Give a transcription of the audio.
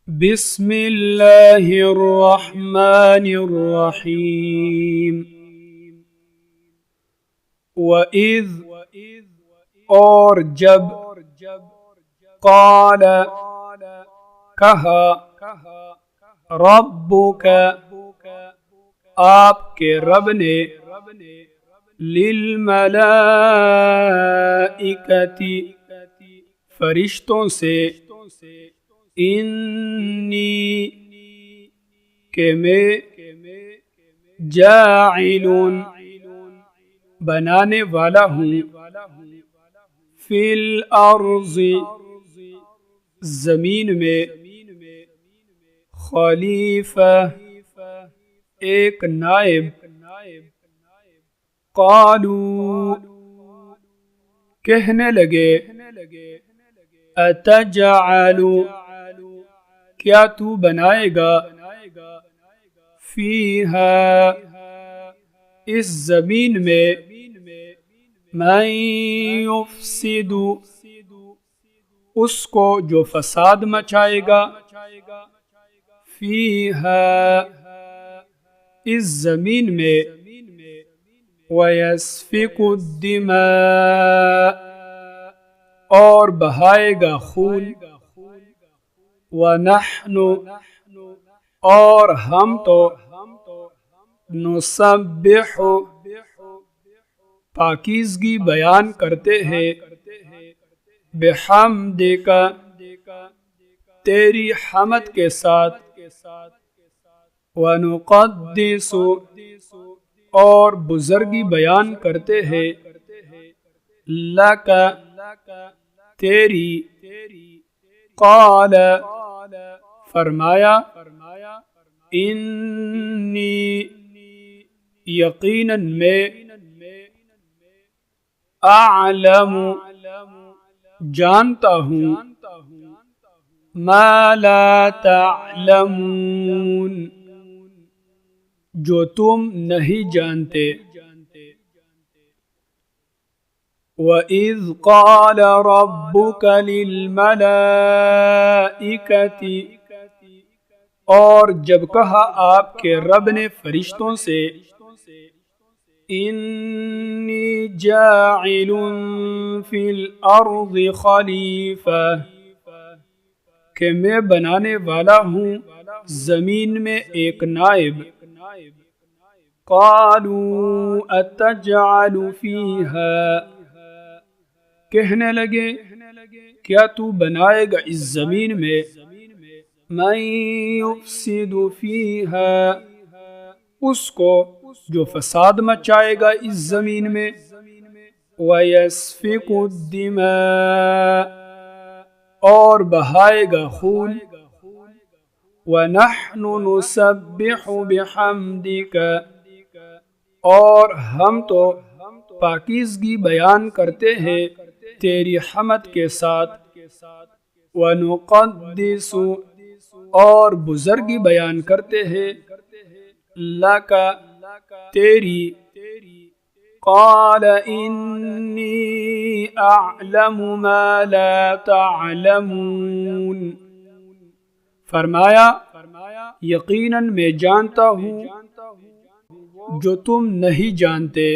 بسم اللہ الرحمن الرحیم وَإِذْ اور جب قال کہا ربک آپ کے رب نے للملائکتی فرشتوں سے انی کہ میں جاعل بنانے والا ہوں فی الارض زمین میں خلیفہ ایک نائب قالوا کہنے لگے اتجعل کیا تو بنائے گا فیہا اس زمین میں من یفسد اس کو جو فساد مچائے گا فیہا اس زمین میں ویسفک الدماء اور بہائے گا خون وَنَحْنُ اور ہم تو نُسَبِّحُ پاکیزگی بیان کرتے ہیں بِحَمْدِکَ تیری حمد کے ساتھ وَنُقَدِّسُ اور بزرگی بیان کرتے ہیں لَکَ تیری قال فرمایا انی یقیناً میں اعلم جانتا ہوں ما لا تعلمون جو تم نہیں جانتے وَإِذْ قَالَ رَبُّكَ لِلْمَلَائِكَةِ اور جب کہا آپ کے رب نے فرشتوں سے انی جاعل فی الارض خلیفہ کہ میں بنانے والا ہوں زمین میں ایک نائب قالوا اتجعل فیہا کہنے لگے کیا تو بنائے گا اس زمین میں من یفسد فیہا اس کو جو فساد مچائے گا اس زمین میں ویسفک الدماء اور بہائے گا خون وَنَحْنُ نُسَبِّحُ بِحَمْدِكَ اور ہم تو پاکیزگی بیان کرتے ہیں تیری حمد کے ساتھ وَنُقَدِّسُ اور بزرگی بیان کرتے ہیں لَكَ تیری قال انی اعلم ما لا تعلمون فرمایا یقیناً میں جانتا ہوں جو تم نہیں جانتے